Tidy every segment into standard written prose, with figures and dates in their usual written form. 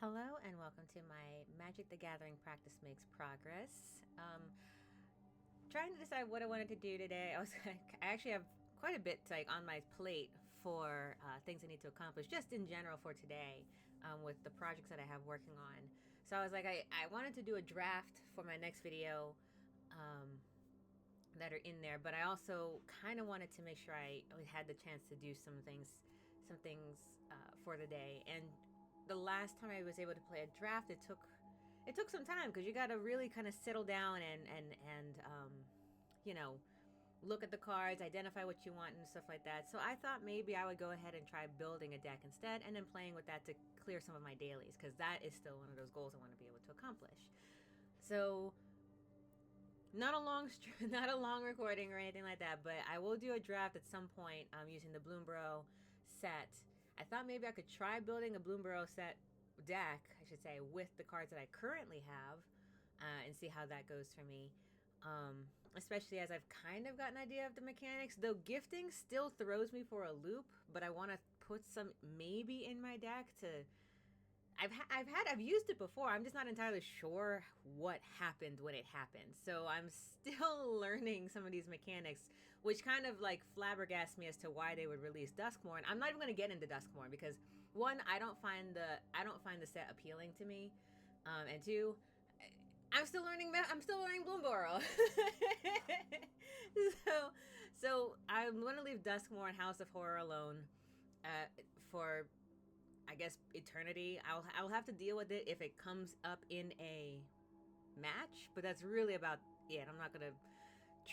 Hello and welcome to my Magic the Gathering Practice Makes Progress. Trying to decide what I wanted to do today. I actually have quite a bit on my plate for things I need to accomplish just in general for today with the projects that I have working on. So I was like, I wanted to do a draft for my next video that are in there, but I also kind of wanted to make sure I had the chance to do some things for the day. And the last time I was able to play a draft, it took some time because you got to really kind of settle down and you know, look at the cards, identify what you want and stuff like that. So I thought maybe I would go ahead and try building a deck instead, and then playing with that to clear some of my dailies, because that is still one of those goals I want to be able to accomplish. So not a long recording or anything like that, but I will do a draft at some point using the Bloomborough set. I thought maybe I could try building a Bloomborough set deck, I should say, with the cards that I currently have, and see how that goes for me. Especially as I've kind of got an idea of the mechanics, though gifting still throws me for a loop, but I want to put some maybe in my deck to... I've used it before. I'm just not entirely sure what happened when it happened. So I'm still learning some of these mechanics, which kind of like flabbergasts me as to why they would release Duskmourn. I'm not even going to get into Duskmourn because one, I don't find the set appealing to me, and two, I'm still learning Bloomborough. so I'm going to leave Duskmourn House of Horror alone for, I guess, eternity. I'll have to deal with it if it comes up in a match, but that's really about it. I'm not gonna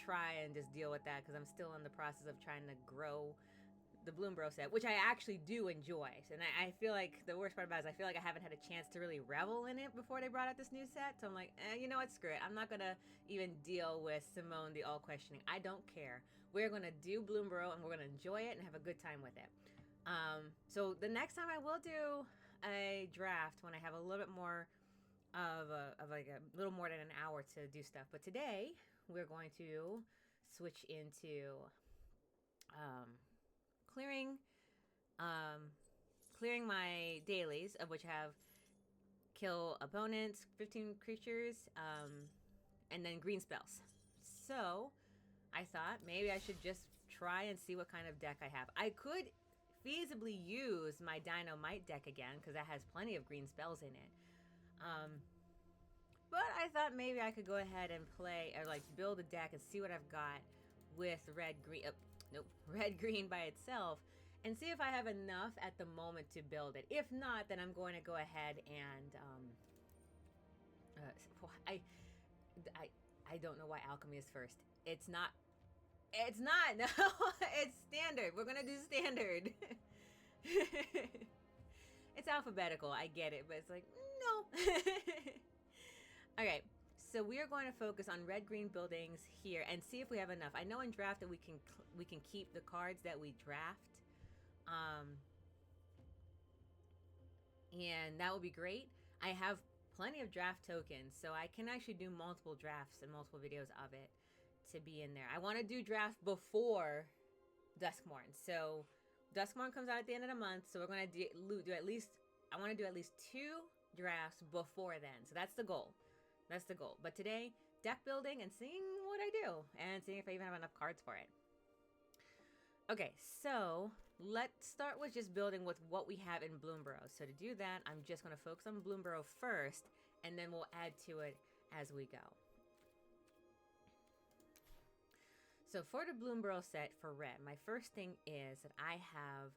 try and just deal with that because I'm still in the process of trying to grow the Bloomborough set, which I actually do enjoy. And I feel like the worst part about it is I feel like I haven't had a chance to really revel in it before they brought out this new set. So I'm like, you know what, screw it. I'm not gonna even deal with Simone the all questioning. I don't care. We're gonna do Bloomborough and we're gonna enjoy it and have a good time with it. So the next time I will do a draft when I have a little bit more of a little more than an hour to do stuff. But today we're going to switch into clearing my dailies, of which I have kill opponents, 15 creatures, and then green spells. So I thought maybe I should just try and see what kind of deck I have. I could feasibly use my Dynamite deck again because that has plenty of green spells in it. But I thought maybe I could go ahead and play or like build a deck and see what I've got with red green by itself, and see if I have enough at the moment to build it. If not, then I'm going to go ahead and I don't know why alchemy is first. It's not. No, it's standard. We're gonna do standard. It's alphabetical, I get it, but it's like, no. Okay, so we are going to focus on red-green buildings here and see if we have enough. I know in draft that we can keep the cards that we draft, and that would be great. I have plenty of draft tokens, so I can actually do multiple drafts and multiple videos of it to be in there. I want to do draft before Duskmourn. So Duskmourn comes out at the end of the month, so we're going to do at least, I want to do at least 2 drafts before then. So that's the goal. That's the goal. But today, deck building and seeing what I do and seeing if I even have enough cards for it. Okay, so let's start with just building with what we have in Bloomborough. So to do that, I'm just going to focus on Bloomborough first, and then we'll add to it as we go. So for the Bloomborough set for red, my first thing is that I have,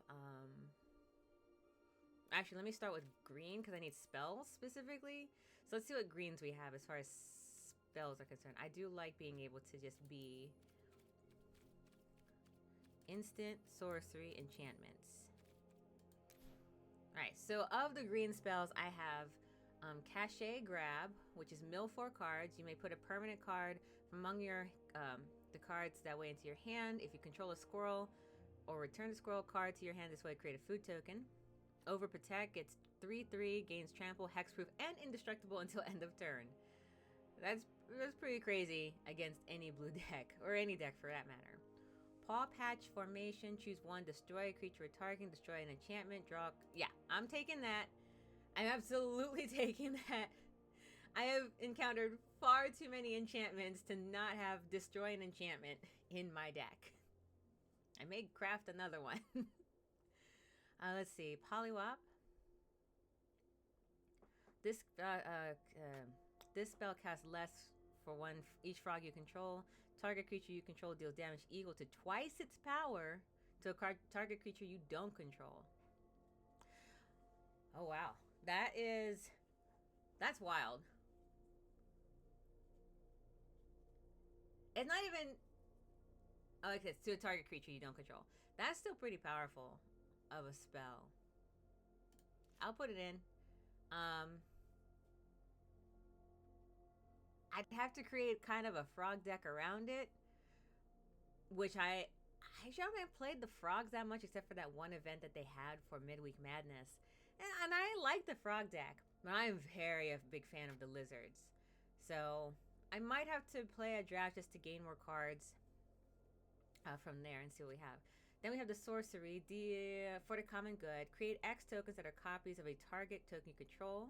actually, let me start with green because I need spells specifically. So let's see what greens we have as far as spells are concerned. I do like being able to just be instant, sorcery, enchantments. Alright, so of the green spells, I have Cachet Grab, which is mill 4 cards. You may put a permanent card from among your the cards that way into your hand. If you control a squirrel, or return the squirrel card to your hand this way, create a food token. Overprotect gets 3/3, gains trample, hexproof, and indestructible until end of turn. That's pretty crazy against any blue deck, or any deck for that matter. Paw Patch formation, choose one, destroy a creature targeting, destroy an enchantment, draw. Yeah, I'm taking that. I'm absolutely taking that. I have encountered far too many enchantments to not have destroy an enchantment in my deck. I may craft another one. Let's see. Polywop. This this spell casts less for each frog you control. Target creature you control deals damage equal to twice its power to a target creature you don't control. Oh wow, that's wild. It's not even. Oh, okay, it's to a target creature you don't control. That's still pretty powerful of a spell. I'll put it in. I'd have to create kind of a frog deck around it, which I haven't played the frogs that much except for that one event that they had for Midweek Madness. And I like the frog deck, but I'm very a big fan of the lizards. So I might have to play a draft just to gain more cards from there and see what we have. Then we have the sorcery. For the common good, create X tokens that are copies of a target token you control.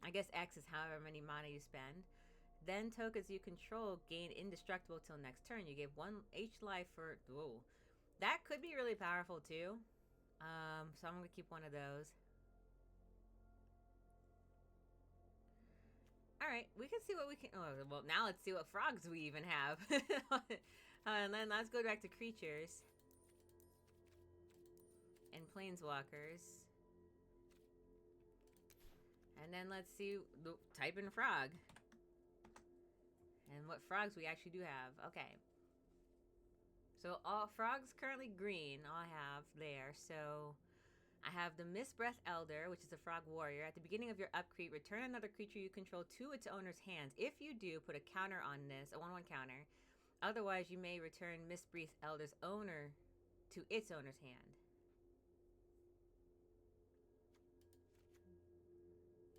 I guess X is however many mana you spend. Then tokens you control gain indestructible till next turn. You give 1 H life for... Whoa. That could be really powerful too. So I'm going to keep one of those. Alright, we can see what we can... Oh, well, now let's see what frogs we even have. And then let's go back to creatures. And planeswalkers. And then let's see, type in frog. And what frogs we actually do have. Okay. So all frogs currently green, all I have there. So I have the Mistbreath Elder, which is a frog warrior. At the beginning of your upkeep, return another creature you control to its owner's hands. If you do, put a counter on this, a 1/1 counter. Otherwise, you may return Mistbreath Elder's owner to its owner's hand.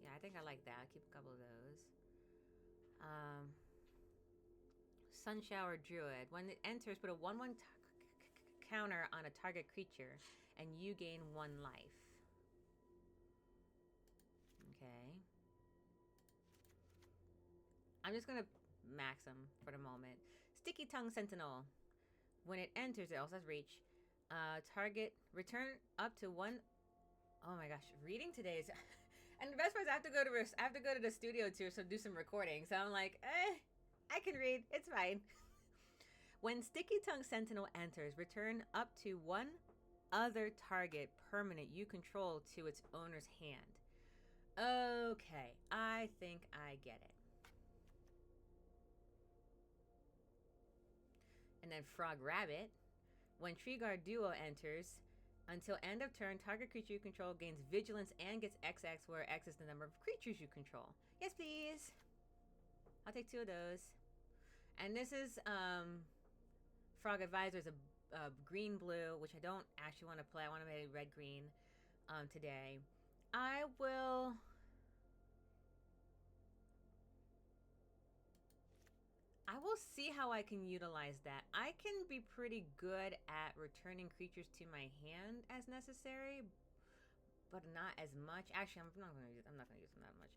Yeah, I think I like that. I'll keep a couple of those. Sunshower Druid. When it enters, put a 1/1 counter on a target creature, and you gain 1 life. Okay. I'm just gonna max them for the moment. Sticky Tongue Sentinel. When it enters, it also has reach. Target, return up to 1. Oh my gosh, reading today is... And the best part is I have to go to the studio too, so do some recording. So I'm like, I can read. It's fine. When Sticky Tongue Sentinel enters, return up to 1 other target permanent you control to its owner's hand. Okay, I think I get it. And then Frog Rabbit. When Treeguard Duo enters, until end of turn, target creature you control gains vigilance and gets XX, where X is the number of creatures you control. Yes, please. I'll take 2 of those. And this is Frog Advisor is a green-blue, which I don't actually want to play. I want to make a red-green today. I will... see how I can utilize that. I can be pretty good at returning creatures to my hand as necessary, but not as much. Actually, I'm not going to use them that much.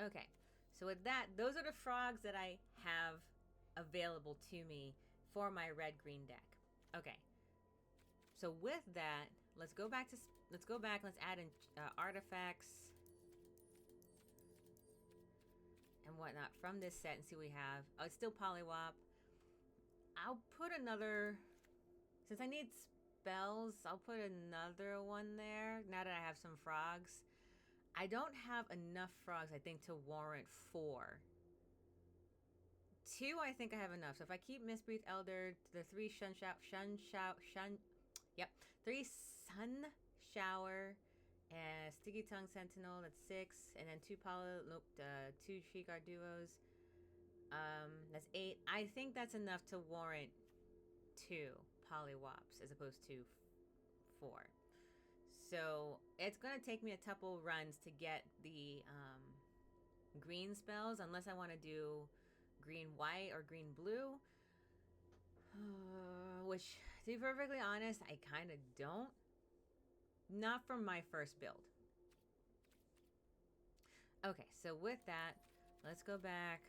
Okay, so with that, those are the frogs that I have available to me for my red-green deck. Okay. So with that, let's go back. Let's add in artifacts and whatnot from this set and see what we have. Oh, it's still Polywop. I'll put another, since I need spells, I'll put another one there now that I have some frogs. I don't have enough frogs, I think, to warrant 4. 2, I think I have enough. So if I keep Mistbreath Elder, the 3 Yep, 3 Sun Shower, and Sticky Tongue Sentinel, that's 6, and then 2 2 Treeguard Duos, that's 8. I think that's enough to warrant 2 Polywops as opposed to 4. So it's going to take me a couple runs to get the green spells, unless I want to do green white or green blue. Which, to be perfectly honest, I kind of don't. Not from my first build. Okay, so with that, let's go back.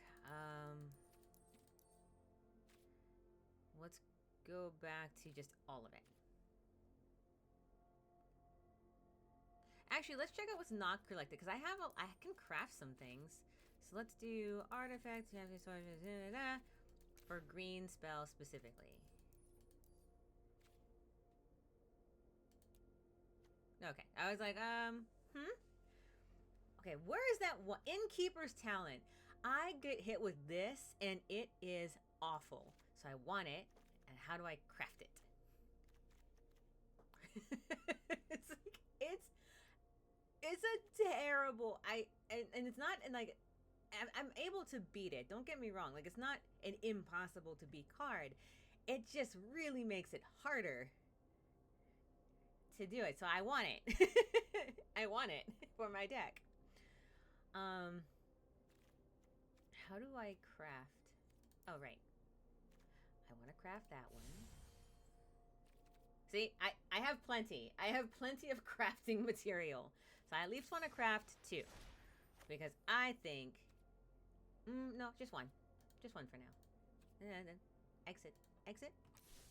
Let's go back to just all of it. Actually, let's check out what's not collected, because I can craft some things. So let's do artifacts, for green spell specifically. Okay, I was like, Okay, where is that one? Innkeeper's Talent. I get hit with this, and it is awful. So I want it, and how do I craft it? It's a terrible. And it's not, and like, I'm able to beat it. Don't get me wrong. Like, it's not an impossible to beat card. It just really makes it harder to do it. So I want it. I want it for my deck. How do I craft? Oh, right. I want to craft that one. See, I have plenty. I have plenty of crafting material. So I at least want to craft 2. Because I think... no, just one. Just one for now. And then exit. Exit?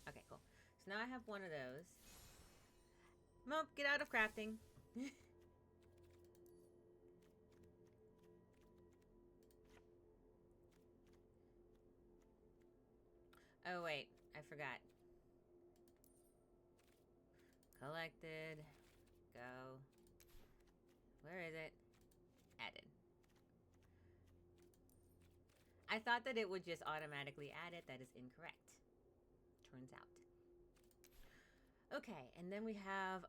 Okay, cool. So now I have one of those. Nope, get out of crafting. Oh, wait. I forgot. Collected. Go. Where is it? Added. I thought that it would just automatically add it. That is incorrect. Turns out. Okay, and then we have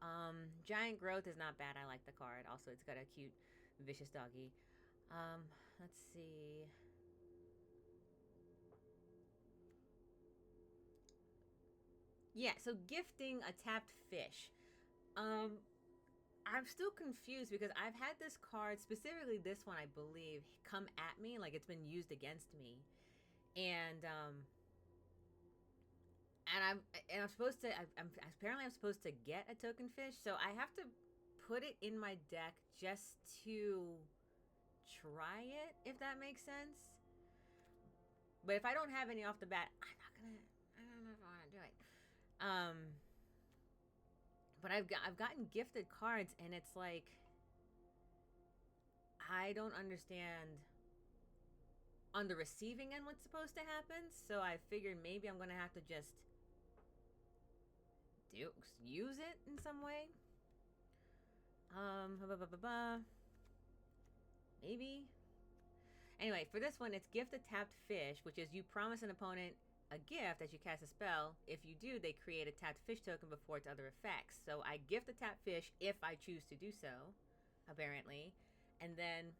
Giant Growth is not bad. I like the card. Also, it's got a cute vicious doggy. Let's see. Yeah, so gifting a tapped fish. I'm still confused because I've had this card, specifically this one, I believe, come at me like it's been used against me, and I'm supposed to. Apparently I'm supposed to get a token fish, so I have to put it in my deck just to try it, if that makes sense. But if I don't have any off the bat, I don't know if I want to do it. But I've gotten gifted cards, and it's like, I don't understand on the receiving end what's supposed to happen. So I figured maybe I'm gonna have to just use it in some way. Maybe. Anyway, for this one, it's gift a tapped fish, which is you promise an opponent a gift as you cast a spell. If you do, they create a tapped fish token before its other effects. So I gift a tapped fish if I choose to do so, apparently. And then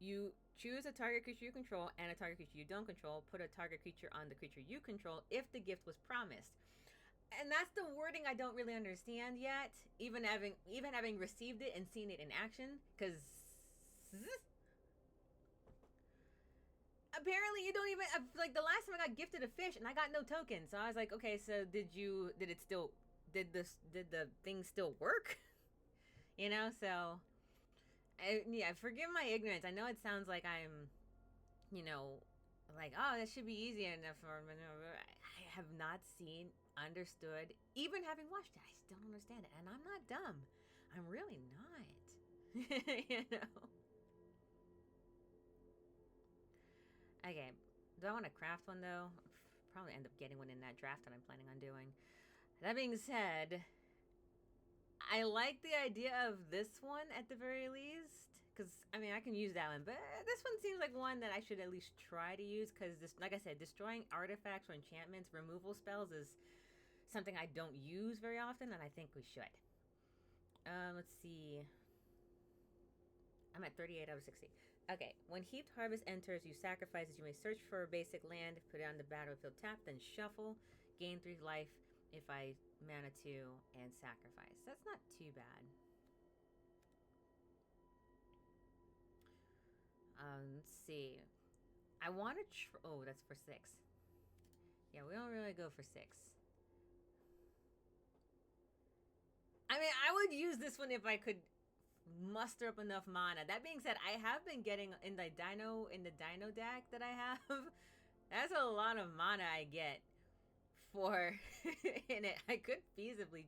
you choose a target creature you control and a target creature you don't control. Put a target creature on the creature you control if the gift was promised. And that's the wording I don't really understand yet, even having received it and seen it in action, because apparently you don't even, like, the last time I got gifted a fish and I got no token. So I was like, okay, so did the thing still work? You know, so yeah, forgive my ignorance. I know it sounds like I'm, you know, like, oh, that should be easy enough for me. I have not seen, understood, even having watched it, I still don't understand it. And I'm not dumb. I'm really not. You know. Okay, do I want to craft one though? I'll probably end up getting one in that draft that I'm planning on doing. That being said, I like the idea of this one at the very least. Because, I mean, I can use that one. But this one seems like one that I should at least try to use. Because, like I said, destroying artifacts or enchantments, removal spells is something I don't use very often. And I think we should. Let's see. I'm at 38 out of 60. Okay, when Heaped Harvest enters, you sacrifice it. You may search for a basic land, put it on the battlefield tap, then shuffle, gain 3 life, if I mana 2 and sacrifice. That's not too bad. Let's see. I want to oh, that's for 6. Yeah, we don't really go for 6. I mean, I would use this one if I could muster up enough mana. That being said, I have been getting in the dino deck that I have. That's a lot of mana I get for in it. I could feasibly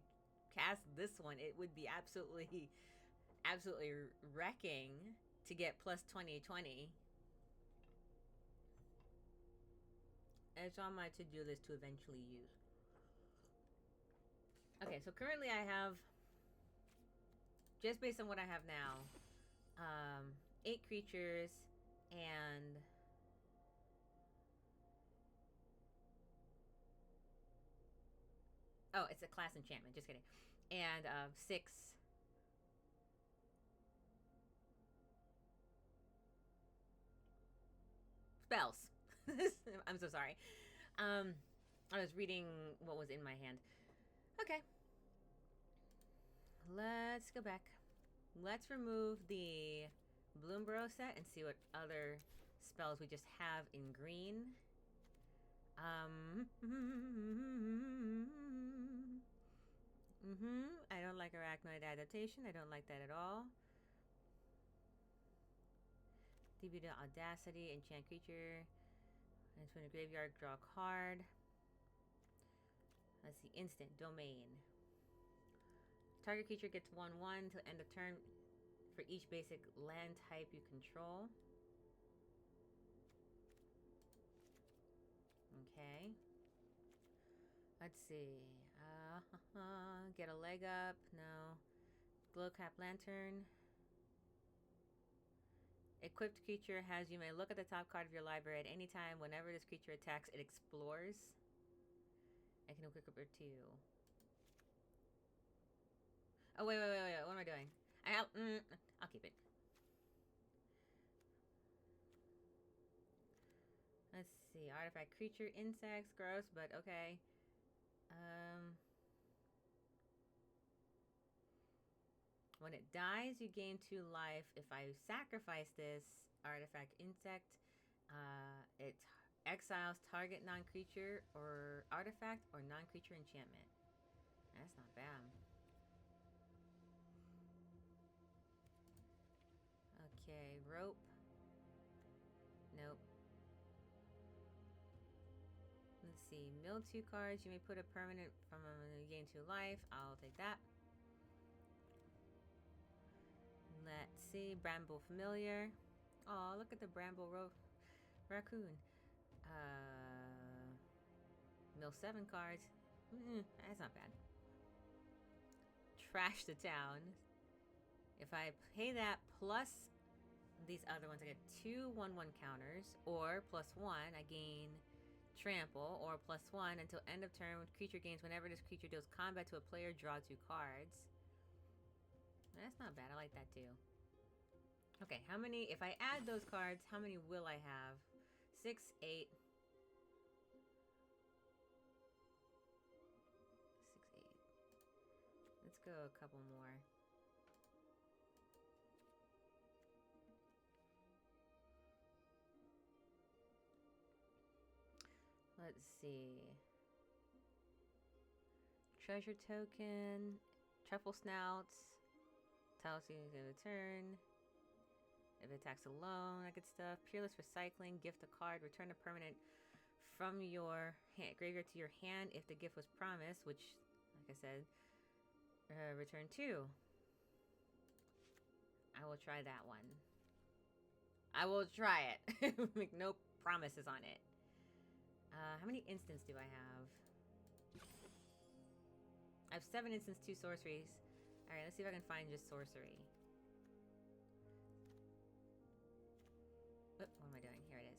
cast this one. It would be absolutely wrecking to get plus 20/20. It's on my to-do list to eventually use. Okay, so currently I have, just based on what I have now, 8 creatures and oh, it's a class enchantment, just kidding. And 6 spells. I'm so sorry. I was reading what was in my hand. Okay. Let's go back. Let's remove the Bloomborough set and see what other spells we just have in green. I don't like Arachnoid Adaptation. I don't like that at all. DB to Audacity, enchant creature. Enter the graveyard, draw a card. Let's see, instant, domain. Target creature gets 1/1 till end of turn for each basic land type you control. Okay. Let's see. Get a leg up. No. Glowcap Lantern. Equipped creature has, you may look at the top card of your library at any time. Whenever this creature attacks, it explores. I can equip it to you. Oh, wait. What am I doing? I'll keep it. Let's see. Artifact creature, insects, gross, but okay. When it dies, you gain 2 life. If I sacrifice this artifact insect, it exiles target non-creature or artifact or non-creature enchantment. That's not bad. Okay, rope. Nope. Let's see. Mill 2 cards. You may put a permanent from a gain 2 life. I'll take that. Let's see. Bramble Familiar. Oh, look at the Bramble Raccoon. Mill 7 cards. That's not bad. Trash the town. If I pay that plus these other ones, I get 2 1/1 counters, or +1, I gain trample, or +1 until end of turn. Creature gains whenever this creature deals combat to a player, draw 2 cards. That's not bad. I like that too. Okay, how many, if I add those cards, how many will I have? 6, 8. 6, 8. Let's go a couple more. Let's see. Treasure token, truffle snouts, tells you to return. If it attacks alone, that good stuff. Peerless recycling, gift a card, return a permanent from your graveyard to your hand if the gift was promised, which, like I said, return 2. I will try that one. I will try it. Make no promises on it. How many instants do I have? I have 7 instants, 2 sorceries. Alright, let's see if I can find just sorcery. What am I doing? Here it is.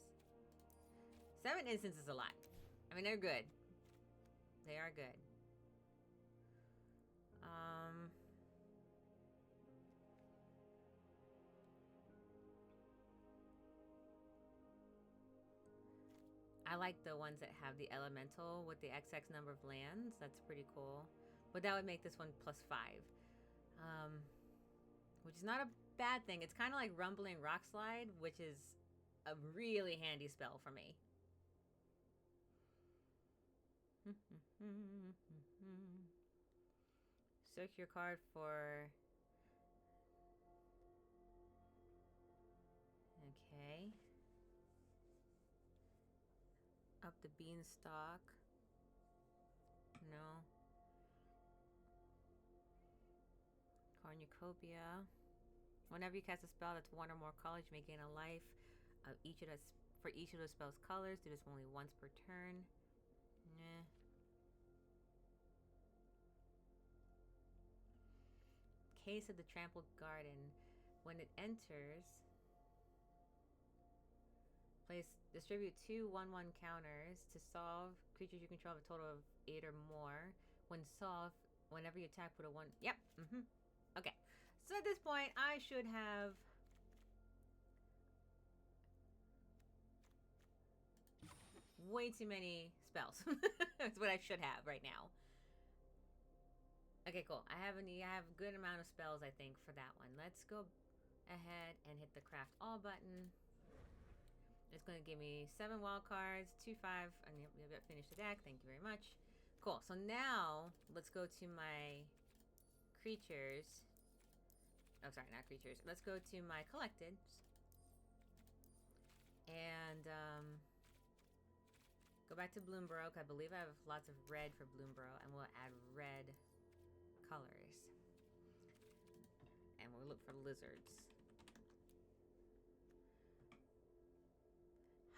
7 instants is a lot. I mean, they're good. They are good. I like the ones that have the elemental with the XX number of lands. That's pretty cool. But that would make this one +5. Which is not a bad thing. It's kind of like Rumbling Rock Slide, which is a really handy spell for me. Search your card for... Okay. Up the beanstalk. No. Cornucopia. Whenever you cast a spell that's one or more colors, you may gain a life of each of those for each of those spell's colors. Do this only once per turn. Nah. Case of the Trampled Garden. When it enters, distribute 2 1/1 counters to solve. Creatures you control have a total of 8 or more. When solved, whenever you attack, put a 1. Yep. Okay. So at this point, I should have way too many spells. That's what I should have right now. Okay, cool. I have a good amount of spells, I think, for that one. Let's go ahead and hit the craft all button. It's going to give me 7 wild cards, 2 5, and you'll finish the deck. Thank you very much. Cool. So now let's go to my creatures. Oh, sorry, not creatures. Let's go to my collected. And go back to Bloomborough. I believe I have lots of red for Bloomborough, and we'll add red colors. And we'll look for lizards.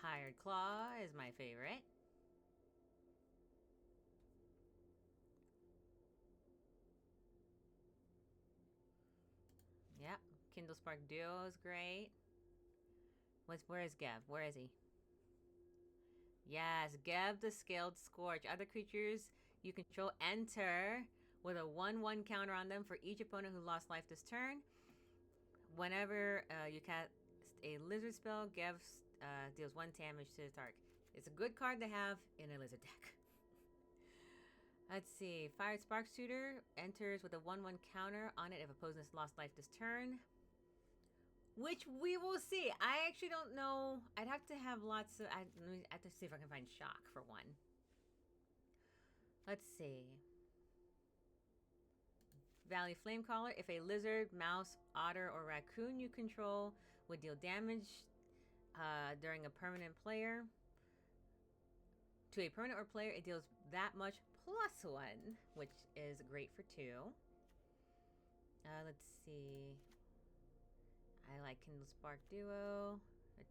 Hired Claw is my favorite. Yep, Kindle Spark Duo is great. Where is Geb? Where is he? Yes, Geb the Scaled Scourge. Other creatures you control enter with a 1/1 counter on them for each opponent who lost life this turn. Whenever you cast a lizard spell, Geb deals 1 damage to the target. It's a good card to have in a lizard deck. Let's see. Fired Spark Shooter enters with a 1/1 counter on it if opponents lost life this turn. Which we will see. I actually don't know. I'd have to have lots of... I have to see if I can find shock for one. Let's see. Valley Flamecaller. If a lizard, mouse, otter, or raccoon you control would deal damage during a permanent player. To a permanent or player, it deals that much +1, which is great for 2. Let's see. I like Kindle Spark Duo. It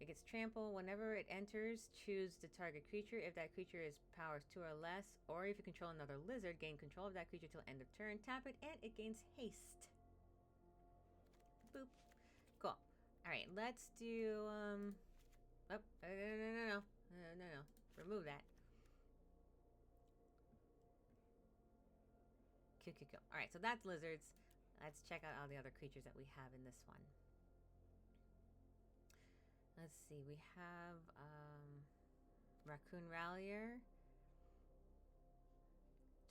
gets trample. Whenever it enters, choose the target creature. If that creature is powers 2 or less, or if you control another lizard, gain control of that creature till end of turn. Tap it, and it gains haste. Boop. Cool. Alright, let's do, Oh, no. Remove that. Cool. Alright, so that's lizards. Let's check out all the other creatures that we have in this one. Let's see, we have Raccoon Rallier.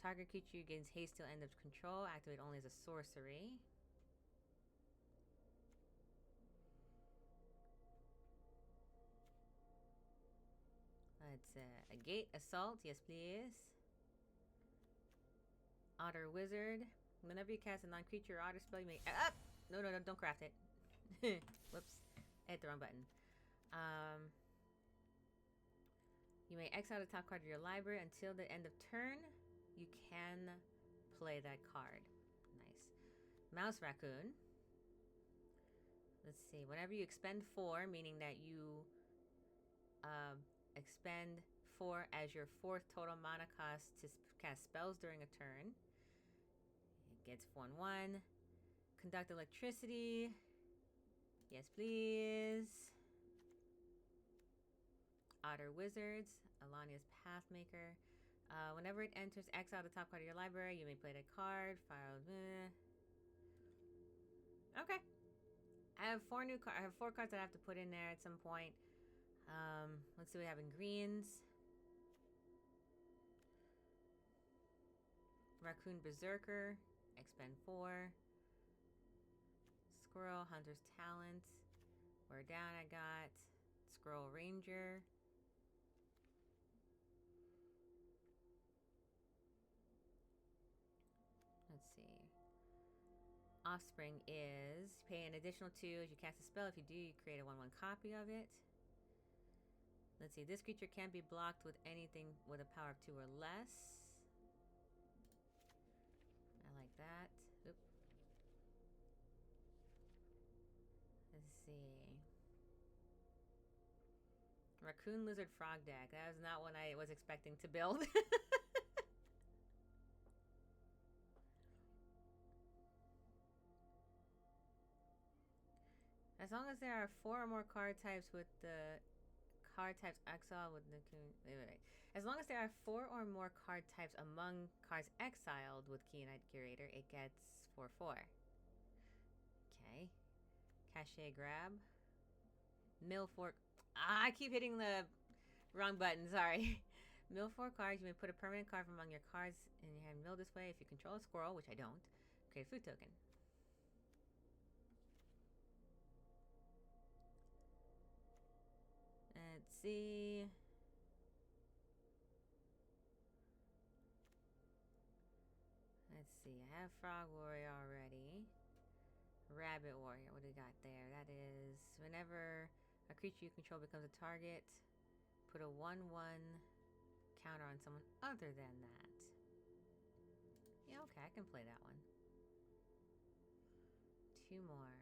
Target creature gains haste till end of control. Activate only as a sorcery. Let's a Gate Assault, yes please. Otter Wizard. Whenever you cast a non-creature or otter spell, you may... No, don't craft it. Whoops. I hit the wrong button. You may exile the top card of your library until the end of turn. You can play that card. Nice. Mouse Raccoon. Let's see. Whenever you expend 4, meaning that you expend 4 as your 4th total mana cost to cast spells during a turn. Gets 1/1. Conduct electricity. Yes, please. Otter Wizards. Alania's Pathmaker. Whenever it enters, exile the top card of your library. You may play that card. File. Okay. I have 4 cards that I have to put in there at some point. Let's see what we have in greens. Raccoon Berserker, expend 4. Squirrel, Hunter's Talent. We're down, I got Squirrel Ranger. Let's see. Offspring is pay an additional 2 as you cast a spell. If you do, you create a 1/1 copy of it. Let's see. This creature can't be blocked with anything with a power of 2 or less. I like that. Oop. Let's see. Raccoon Lizard Frog deck. That was not one I was expecting to build. As long as there are 4 or more card types with the card types exiled with the wait. As long as there are 4 or more card types among cards exiled with Keen-Eyed Curator, it gets 4/4. Okay. Cachet Grab. Mill 4. I keep hitting the wrong button, sorry. Mill 4 cards. You may put a permanent card from among your cards in your hand. Mill this way. If you control a squirrel, which I don't, create a food token. Let's see. Let's see. I have Frog Warrior already. Rabbit Warrior. What do we got there? That is whenever a creature you control becomes a target, put a 1/1 counter on someone other than that. Yeah, okay. I can play that one. 2 more.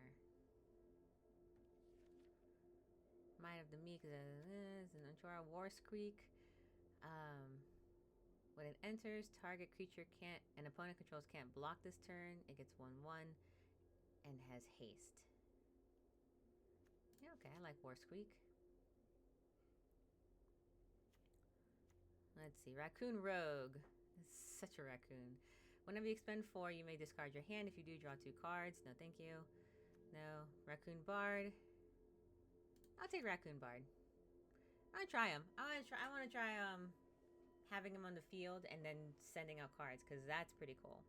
Might of the Meek is an Anchora War Squeak. When it enters, target creature can't an opponent controls can't block this turn. It gets 1/1 and has haste. Yeah, okay, I like War Squeak. Let's see, Raccoon Rogue. Such a raccoon. Whenever you expend 4, you may discard your hand. If you do, draw 2 cards. No, thank you. No. Raccoon Bard. I'll take Raccoon Bard. I want to try him. I want to try having him on the field and then sending out cards, because that's pretty cool.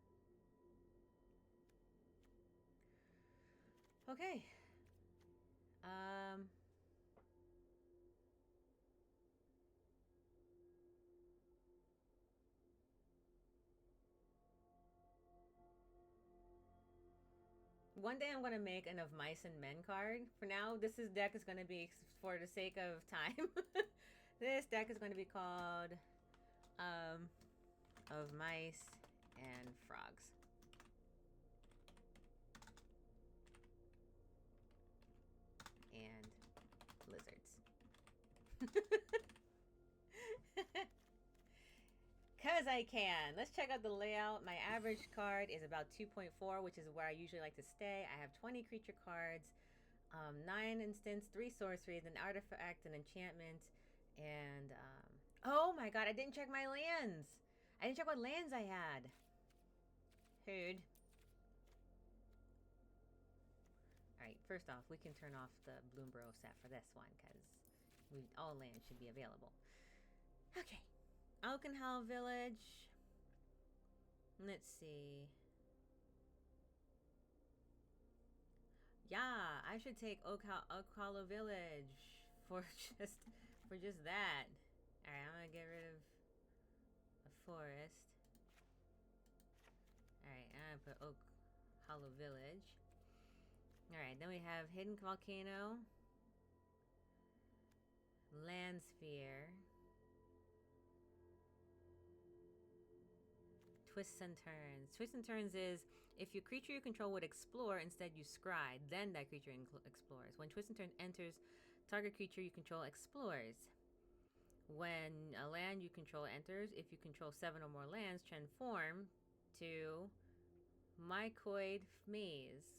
Okay. One day I'm going to make an Of Mice and Men card. For now, this deck is going to be, for the sake of time, this deck is going to be called Of Mice and Frogs. And lizards. Because I can. Let's check out the layout. My average card is about 2.4, which is where I usually like to stay. I have 20 creature cards, 9 instants, 3 sorceries, an artifact, an enchantment, and oh my god, I didn't check my lands. I didn't check what lands I had. Hood. Alright, first off, we can turn off the Bloomborough set for this one, because all lands should be available. Okay. Oakenhall Village. Let's see. Yeah, I should take Oak Hollow Village for just that. Alright, I'm gonna get rid of the forest. Alright, I'm gonna put Oak Hollow Village. Alright, then we have Hidden Volcano. Land Sphere. Twists and Turns. Twists and Turns is if your creature you control would explore, instead you scry, then that creature explores. When Twist and Turn enters, target creature you control explores. When a land you control enters, if you control 7 or more lands, transform to Mycoid Maze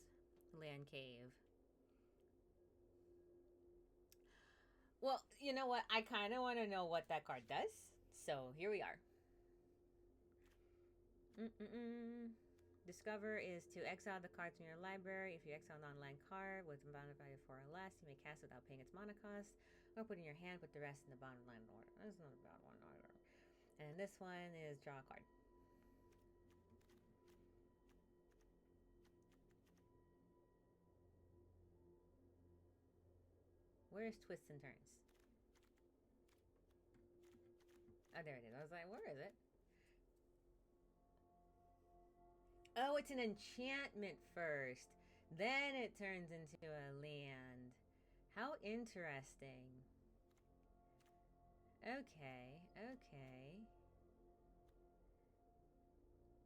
Land Cave. Well, you know what? I kind of want to know what that card does. So here we are. Discover is to exile the cards in your library. If you exile an online card with a mana value of 4 or less, you may cast it without paying its mana cost. Or put in your hand, put the rest in the bottom line order. That's not a bad one either. And this one is draw a card. Where's twists and turns? Oh, there it is. I was like, where is it? Oh, it's an enchantment first. Then it turns into a land. How interesting. Okay, okay.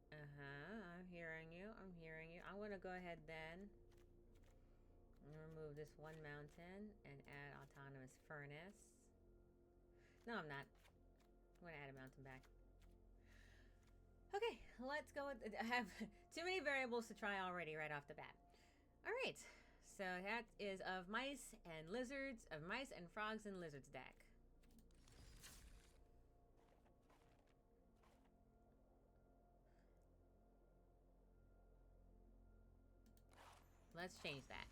I'm hearing you. I'm hearing you. I'm gonna go ahead then and remove this one mountain and add autonomous furnace. No, I'm not. I'm gonna add a mountain back. Okay, let's go with I have too many variables to try already right off the bat. Alright, so that is of mice and lizards, of mice and frogs and lizards deck. Let's change that.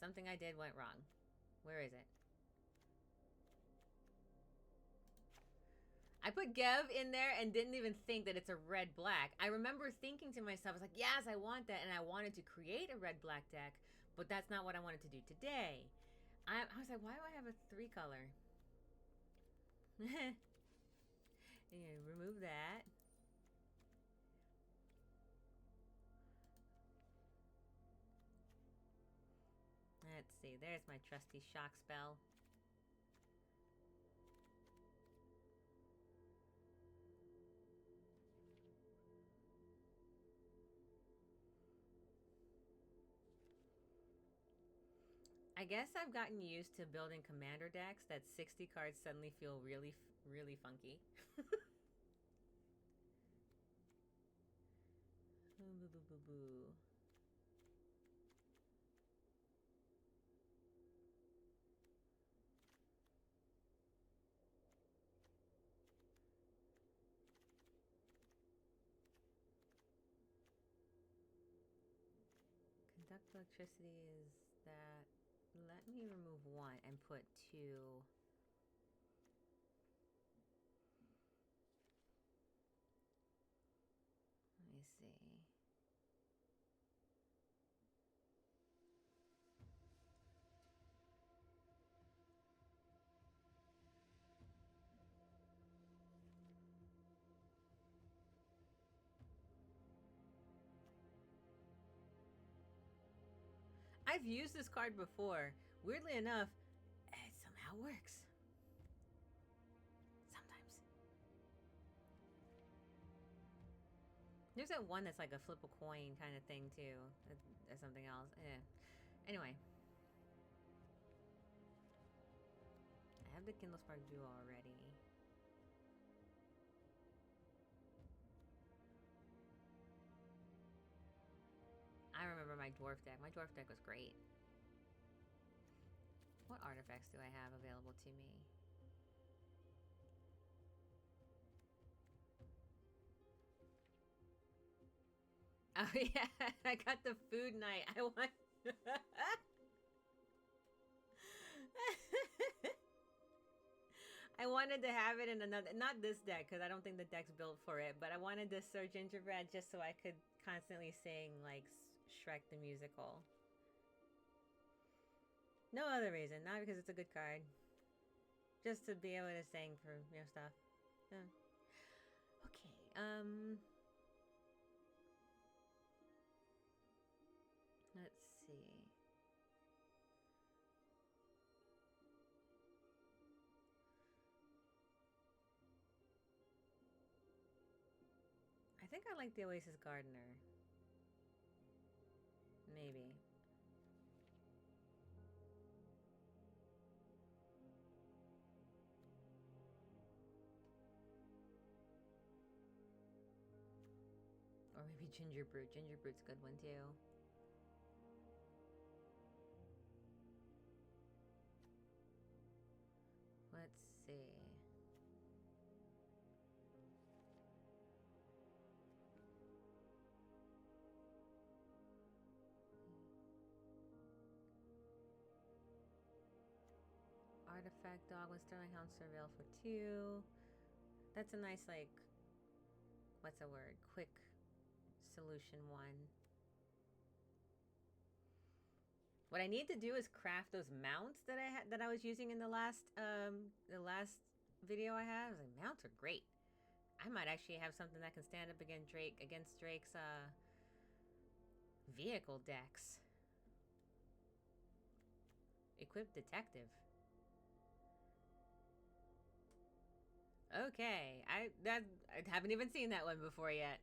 Something I did went wrong. Where is it? I put Gev in there and didn't even think that it's a red-black. I remember thinking to myself, I was like, yes, I want that. And I wanted to create a red-black deck, but that's not what I wanted to do today. I was like, why do I have a 3-color? Yeah, remove that. Let's see, there's my trusty shock spell. I guess I've gotten used to building commander decks that 60 cards suddenly feel really, really funky. Boo, boo, boo, boo. Conduct electricity is that. Let me remove 1 and put 2. Let me see. I've used this card before. Weirdly enough, it somehow works. Sometimes. There's that one that's like a flip a coin kind of thing too. Or something else. Yeah. Anyway. I have the Kindle Spark Duo already. I remember my dwarf deck. My dwarf deck was great. What artifacts do I have available to me? Oh yeah, I got the food night. I want... I wanted to have it in another... Not this deck, because I don't think the deck's built for it, but I wanted to Sir Gingerbread just so I could constantly sing, like, Shrek the Musical. No other reason. Not because it's a good card. Just to be able to sing for, you know, stuff. Yeah. Okay, let's see. I think I like the Oasis Gardener. Maybe. Or maybe Ginger Brute. Ginger Brute's a good one too. Let's see. artifact dog when Sterling Hound surveil for 2. That's a nice, like, what's the word? Quick solution one. What I need to do is craft those mounts that I was using in the last video I had. I was like, mounts are great. I might actually have something that can stand up against Drake's vehicle decks. Equipped detective. Okay, I haven't even seen that one before yet.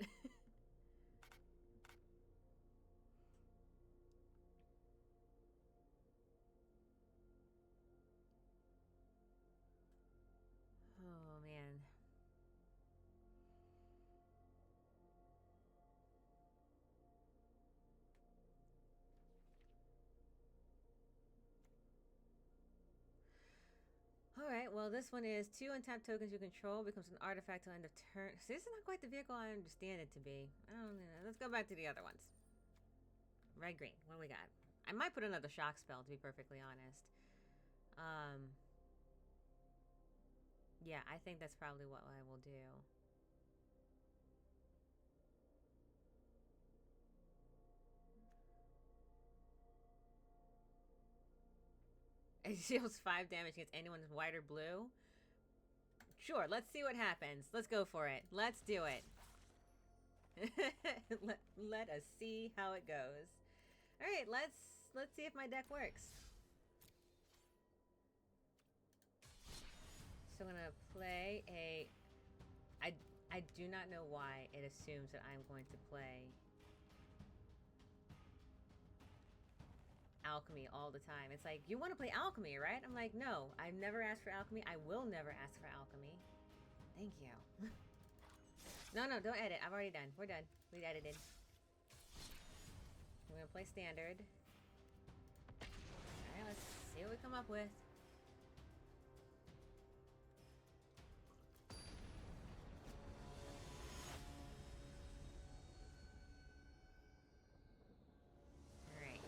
Oh man. Alright, well this one is 2 untapped tokens you control becomes an artifact till end of turn. See, this is not quite the vehicle I understand it to be. I don't know. Let's go back to the other ones. Red, green. What do we got? I might put another shock spell, to be perfectly honest. Yeah, I think that's probably what I will do. It deals 5 damage against anyone white or blue. Sure, let's see what happens. Let's go for it. Let's do it. let us see how it goes. All right, let's see if my deck works. So I'm gonna play a. I do not know why it assumes that I'm going to play alchemy all the time. It's like, you want to play alchemy, right? I'm like, no, I've never asked for alchemy. I will never ask for alchemy. Thank you. No, don't edit. I've already done. We're done. We edited. We're gonna play standard. Alright, let's see what we come up with. Alright.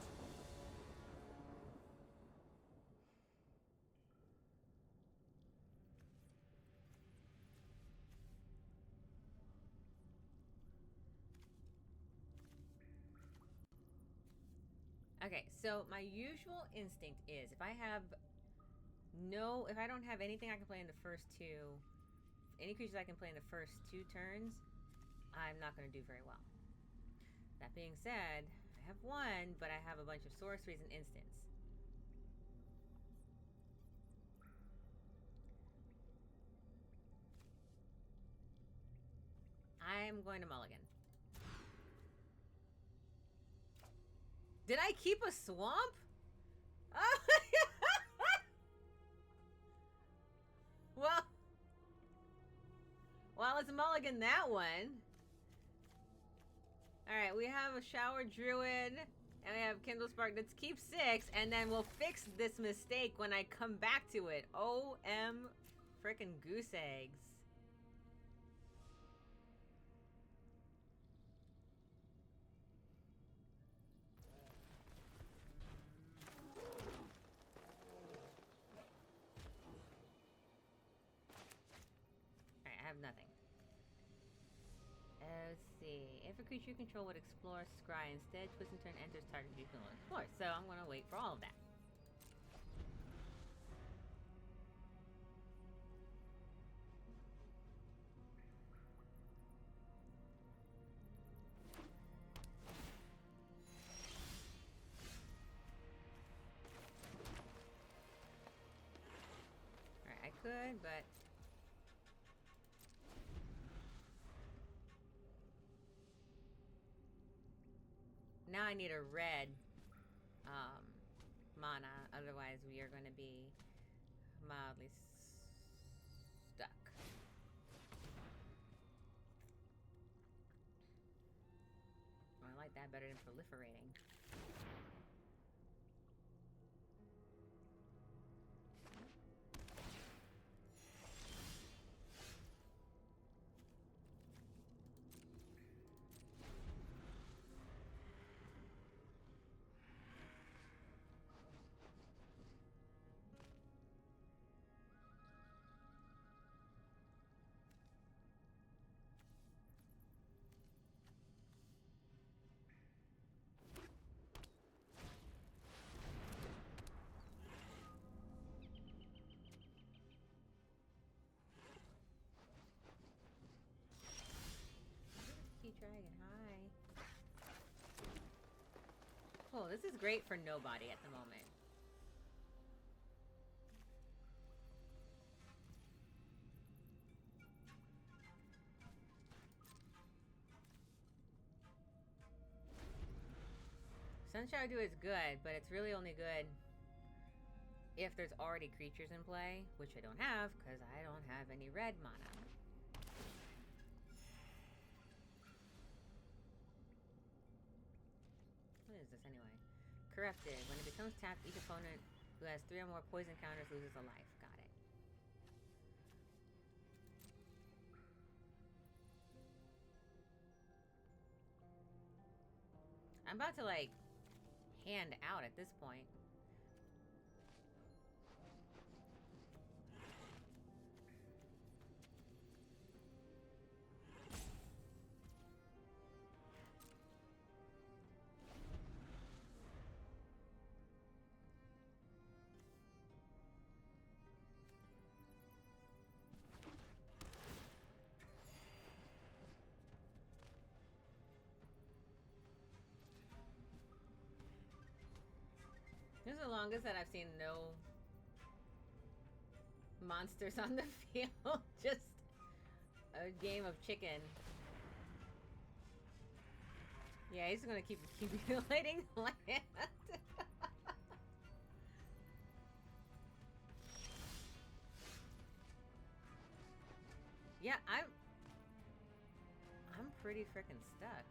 Okay, so my usual instinct is if I don't have anything I can play in the first 2, any creatures I can play in the first 2 turns, I'm not going to do very well. That being said, I have 1, but I have a bunch of sorceries and instants. I'm going to mulligan. Did I keep a swamp? Oh, well, let's mulligan that one. Alright, we have a Shower Druid, and we have Kindle Spark. Let's keep 6, and then we'll fix this mistake when I come back to it. OM frickin' goose eggs. Alright, I have nothing. Let's see. If a creature you control would explore, scry instead, twist and turn enters target you can explore. So I'm gonna wait for all of that. Alright, I could, but now I need a red mana, otherwise we are going to be mildly stuck. I like that better than proliferating. This is great for nobody at the moment. Sunshine Do is good, but it's really only good if there's already creatures in play, which I don't have, because I don't have any red mana. What is this anyway? Corrupted. When it becomes tapped, each opponent who has 3 or more poison counters loses a life. Got it. I'm about to, like, hand out at this point. This is the longest that I've seen no monsters on the field. Just a game of chicken. Yeah, he's gonna keep accumulating land. Yeah, I'm pretty freaking stuck.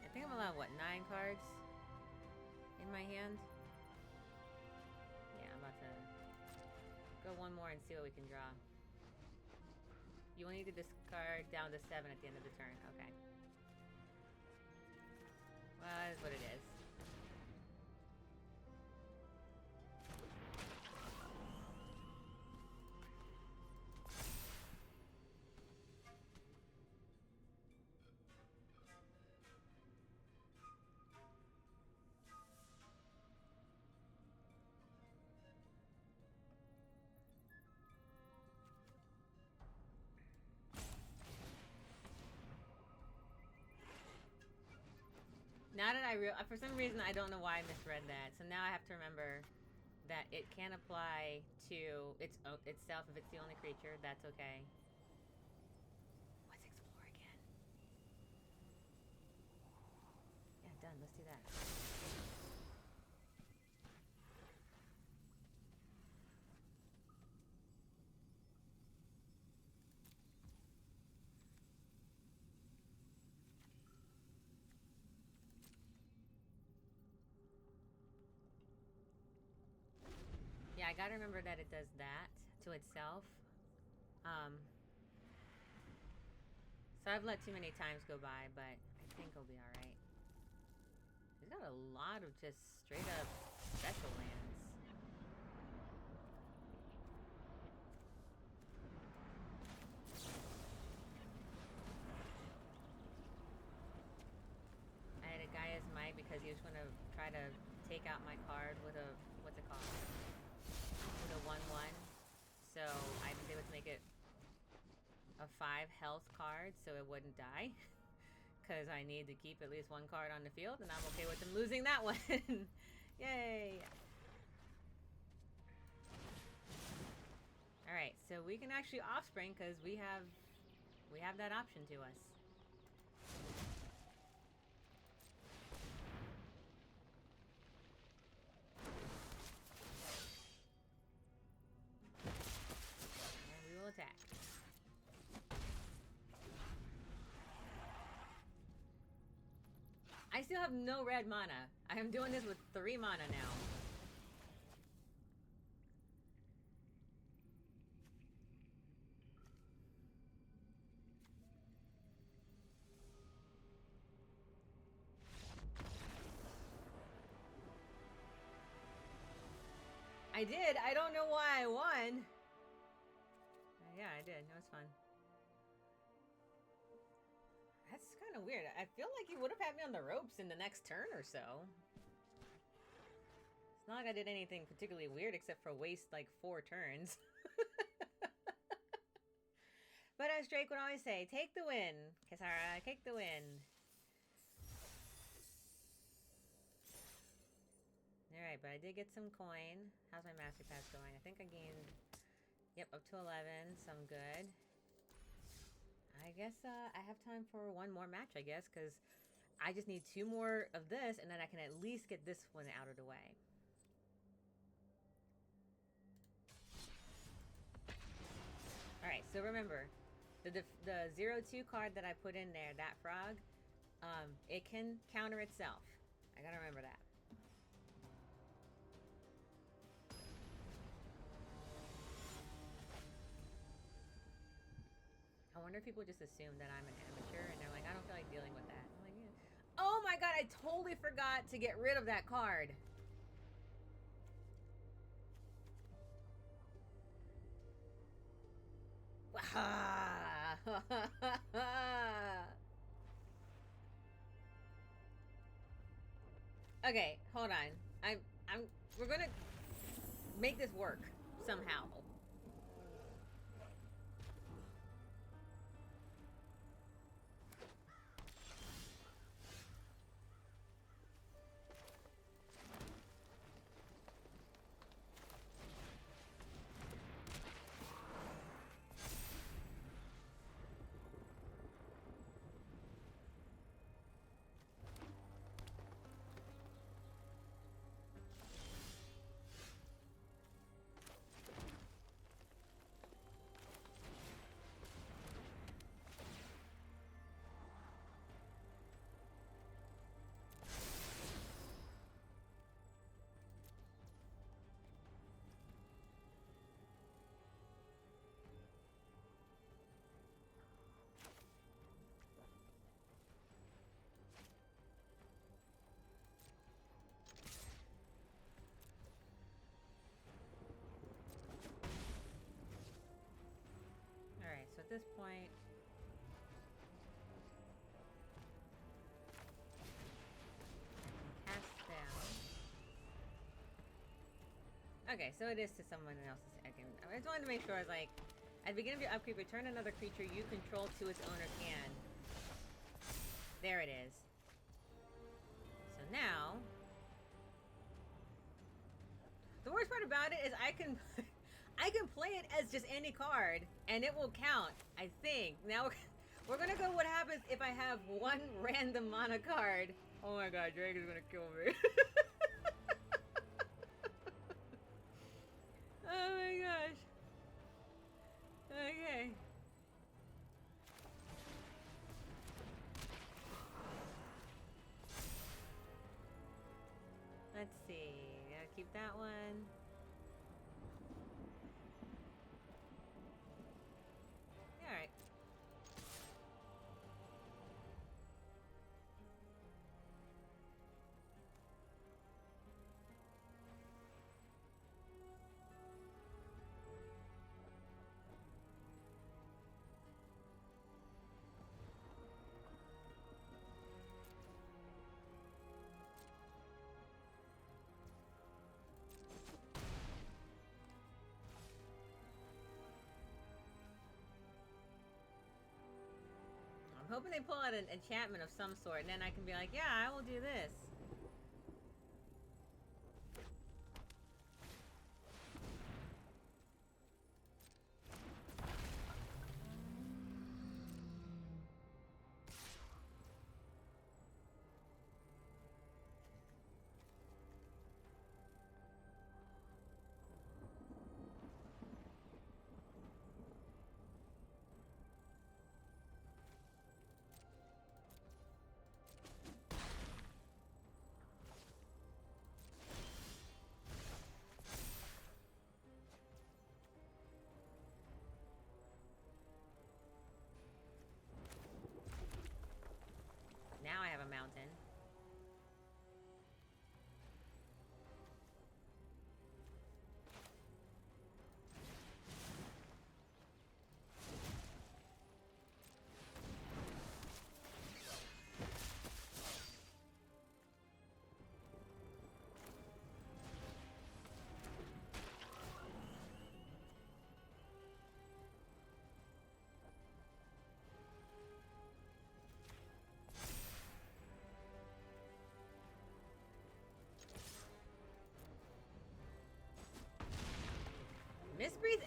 I think I'm allowed, what, 9 cards in my hand? Yeah, I'm about to go one more and see what we can draw. You will need to discard down to 7 at the end of the turn. Okay. Well, that is what it is. Now that for some reason I don't know why I misread that, so now I have to remember that it can apply to itself if it's the only creature. That's okay. Let's explore again. Yeah, done. Let's do that. Yeah, I gotta remember that it does that to itself. So I've let too many times go by, but I think I'll be alright. He's got a lot of just straight up special lands. I had a Gaia's Might because he was gonna try to take out my card with a, what's it called? With a 1/1. So I was able to make it a 5 health card so it wouldn't die. Because I need to keep at least 1 card on the field, and I'm okay with them losing that one. Yay! Alright, so we can actually offspring because we have that option to us. And we will attack. I still have no red mana. I am doing this with 3 mana now. I did. I don't know why I won. Yeah, I did. It was fun. That's kind of weird. I feel like he would have had me on the ropes in the next turn or so. It's Not like I did anything particularly weird except for waste like 4 turns. But as Drake would always say, take the win, Kisara, take the win. Alright, but I did get some coin. How's my master pass going? I think I gained, yep, up to 11, so I'm good. I guess I have time for one more match, I guess, because I just need 2 more of this, and then I can at least get this one out of the way. Alright, so remember, the 0-2 card that I put in there, that frog, it can counter itself. I gotta remember that. I wonder if people just assume that I'm an amateur and they're like, I don't feel like dealing with that. I'm like, yeah. Oh my god, I totally forgot to get rid of that card. Okay, hold on. We're gonna make this work somehow. Alright, so at this point, I can cast down. Okay, so it is to someone else's. I just wanted to make sure, I was like, at the beginning of your upkeep, return another creature you control to its owner's hand. There it is. So now, the worst part about it is I can play it as just any card, and it will count, I think. Now, we're gonna go what happens if I have one random mana card. Oh my god, Drake is gonna kill me. Oh my gosh. Okay. Let's see. Gotta keep that one. Alright. I'm hoping they pull out an enchantment of some sort, and then I can be like, yeah, I will do this.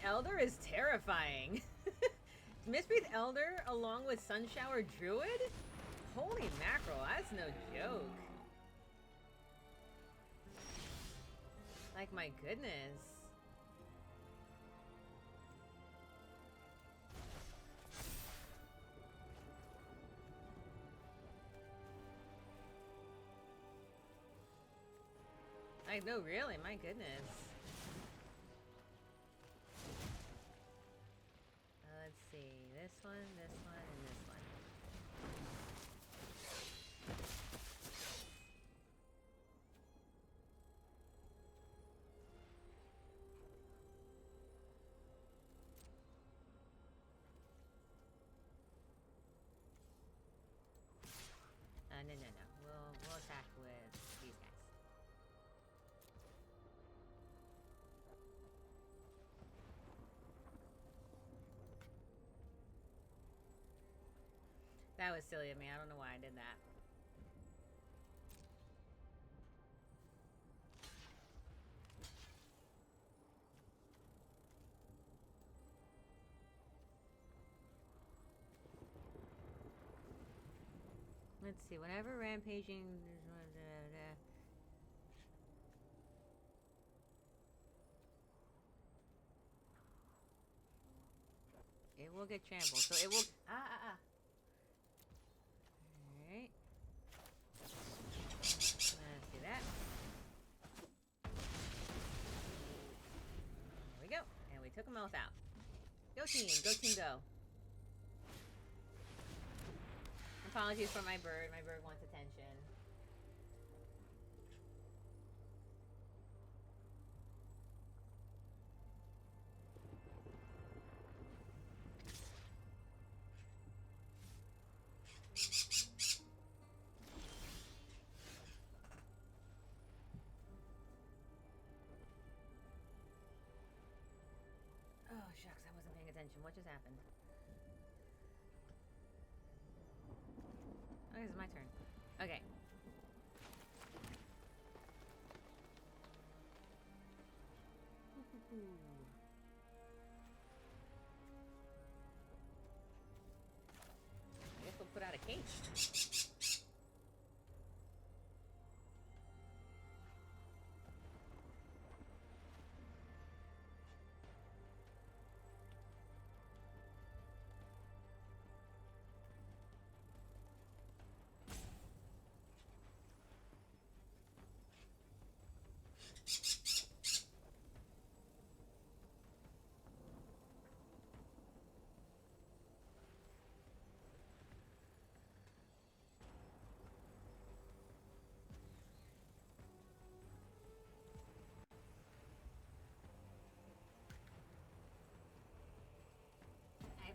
Elder is terrifying. Mistbreathe Elder along with Sunshower Druid? Holy mackerel, that's no joke. Like, my goodness. Like, no, really, my goodness. Let's see, this one, and this one. No. We'll attack with these guys. That was silly of me. I don't know why I did that. Let's see. Whenever rampaging... It will get trampled. So it will... Alright. Let's do that. There we go. And we took them both out. Go team. Go team go. Apologies for my bird. My bird wants attention. Oh, shucks. I wasn't paying attention. What just happened? Oh, this is my turn. Okay. I guess we'll put out a case.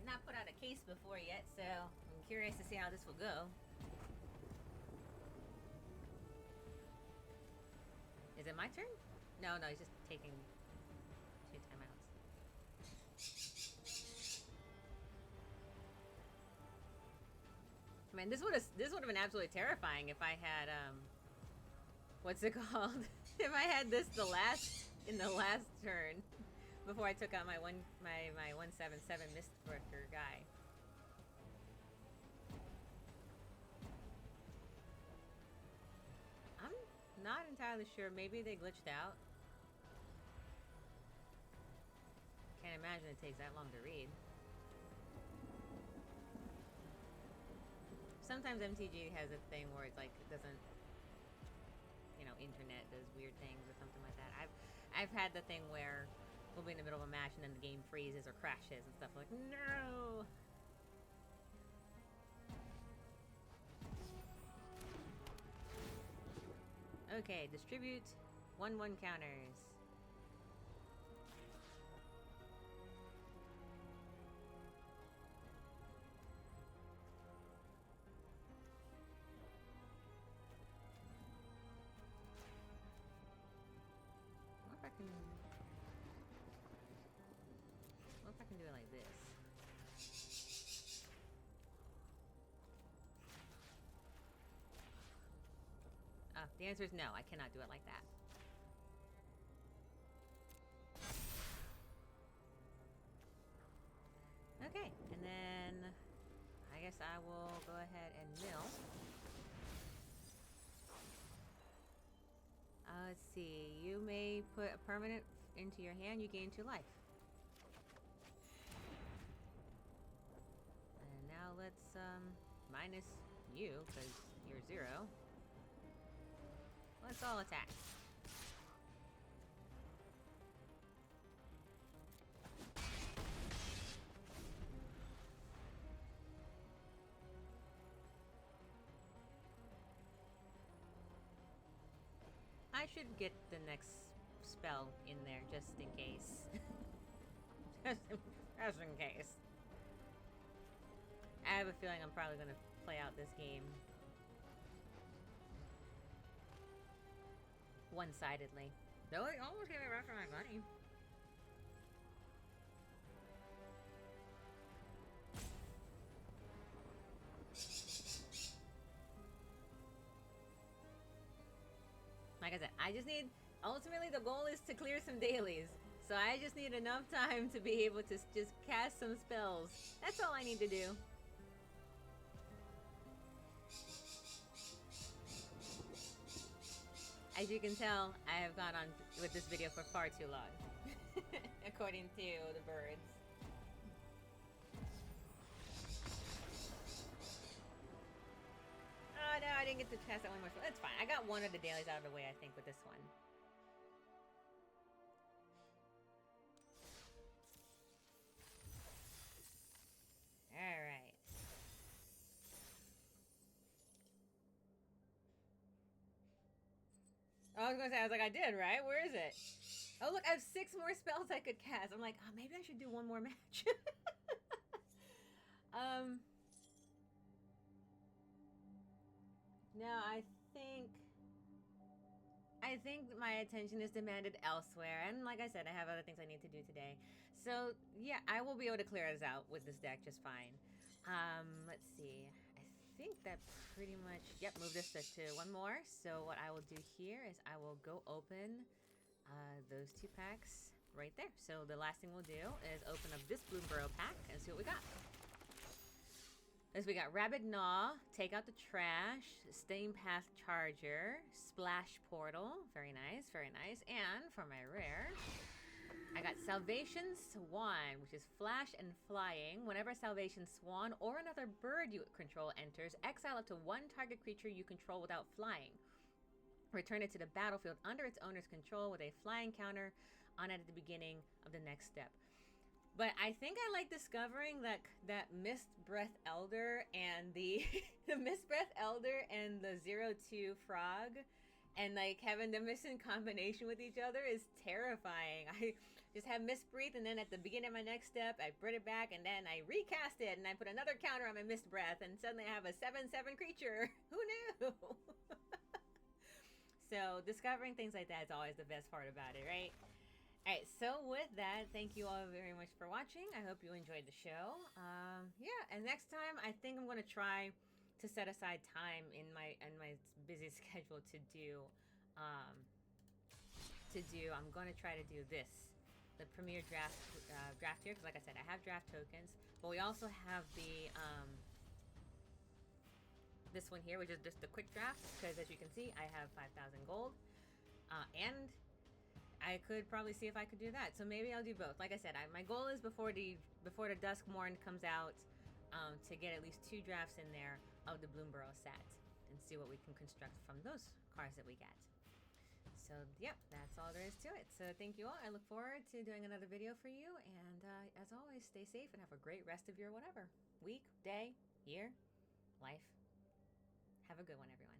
Not put out a case before yet, so I'm curious to see how this will go. Is it my turn? No, he's just taking 2 timeouts. Man, this would have been absolutely terrifying if I had what's it called? If I had this in the last turn. Before I took out my 177 Mistbreaker guy. I'm not entirely sure. Maybe they glitched out. Can't imagine it takes that long to read. Sometimes MTG has a thing where it's like it doesn't, internet does weird things or something like that. I've had the thing where we'll be in the middle of a match and then the game freezes or crashes and stuff like, no! Okay, distribute 1/1 counters. What if I can do it like this? The answer is no, I cannot do it like that. guess I will go ahead and mill. Let's see. You may put a permanent into your hand. You gain 2 life. And now let's minus you because you're 0. Let's all attack. I should get the next spell in there just in case. just in case. I have a feeling I'm probably going to play out this game one-sidedly. Though it almost gave me a run for my money. Like I said, I just need... Ultimately, the goal is to clear some dailies. So I just need enough time to be able to just cast some spells. That's all I need to do. As you can tell, I have gone on with this video for far too long. According to the birds. Oh no, I didn't get to cast that one more spell. That's fine. I got one of the dailies out of the way, I think, with this one. Alright. I was gonna say, I was like, I did, right? Where is it? Oh, look, I have 6 more spells I could cast. I'm like, oh, maybe I should do one more match. No, I think my attention is demanded elsewhere. And like I said, I have other things I need to do today. So, yeah, I will be able to clear this out with this deck just fine. Let's see. I think that pretty much... Yep, move this to 1 more. So what I will do here is I will go open those 2 packs right there. So the last thing we'll do is open up this Bloomburrow pack and see what we got. As we got Rabid Gnaw, Take Out the Trash, Stain Path Charger, Splash Portal, very nice, very nice. And for my rare, I got Salvation Swan, which is flash and flying. Whenever Salvation Swan or another bird you control enters, exile up to 1 target creature you control without flying. Return it to the battlefield under its owner's control with a flying counter on it at the beginning of the next step. But I think I like discovering that Mist Breath Elder and the Mist Breath Elder and the 0-2 Frog and like having them in combination with each other is terrifying. I just have Mist Breathe and then at the beginning of my next step I bring it back and then I recast it and I put another counter on my Mist Breath and suddenly I have a 7/7 creature. Who knew? So discovering things like that is always the best part about it, right? Alright, so with that, thank you all very much for watching. I hope you enjoyed the show. Yeah, and next time I think I'm going to try to set aside time in my busy schedule to do, I'm going to try to do this, the Premier Draft here, because like I said, I have draft tokens, but we also have the, this one here, which is just the quick draft, because as you can see, I have 5,000 gold, and I could probably see if I could do that. So maybe I'll do both. Like I said, my goal is before the Duskmorn comes out to get at least 2 drafts in there of the Bloomburrow set and see what we can construct from those cards that we get. So, yep, that's all there is to it. So thank you all. I look forward to doing another video for you. And as always, stay safe and have a great rest of your whatever. Week, day, year, life. Have a good one, everyone.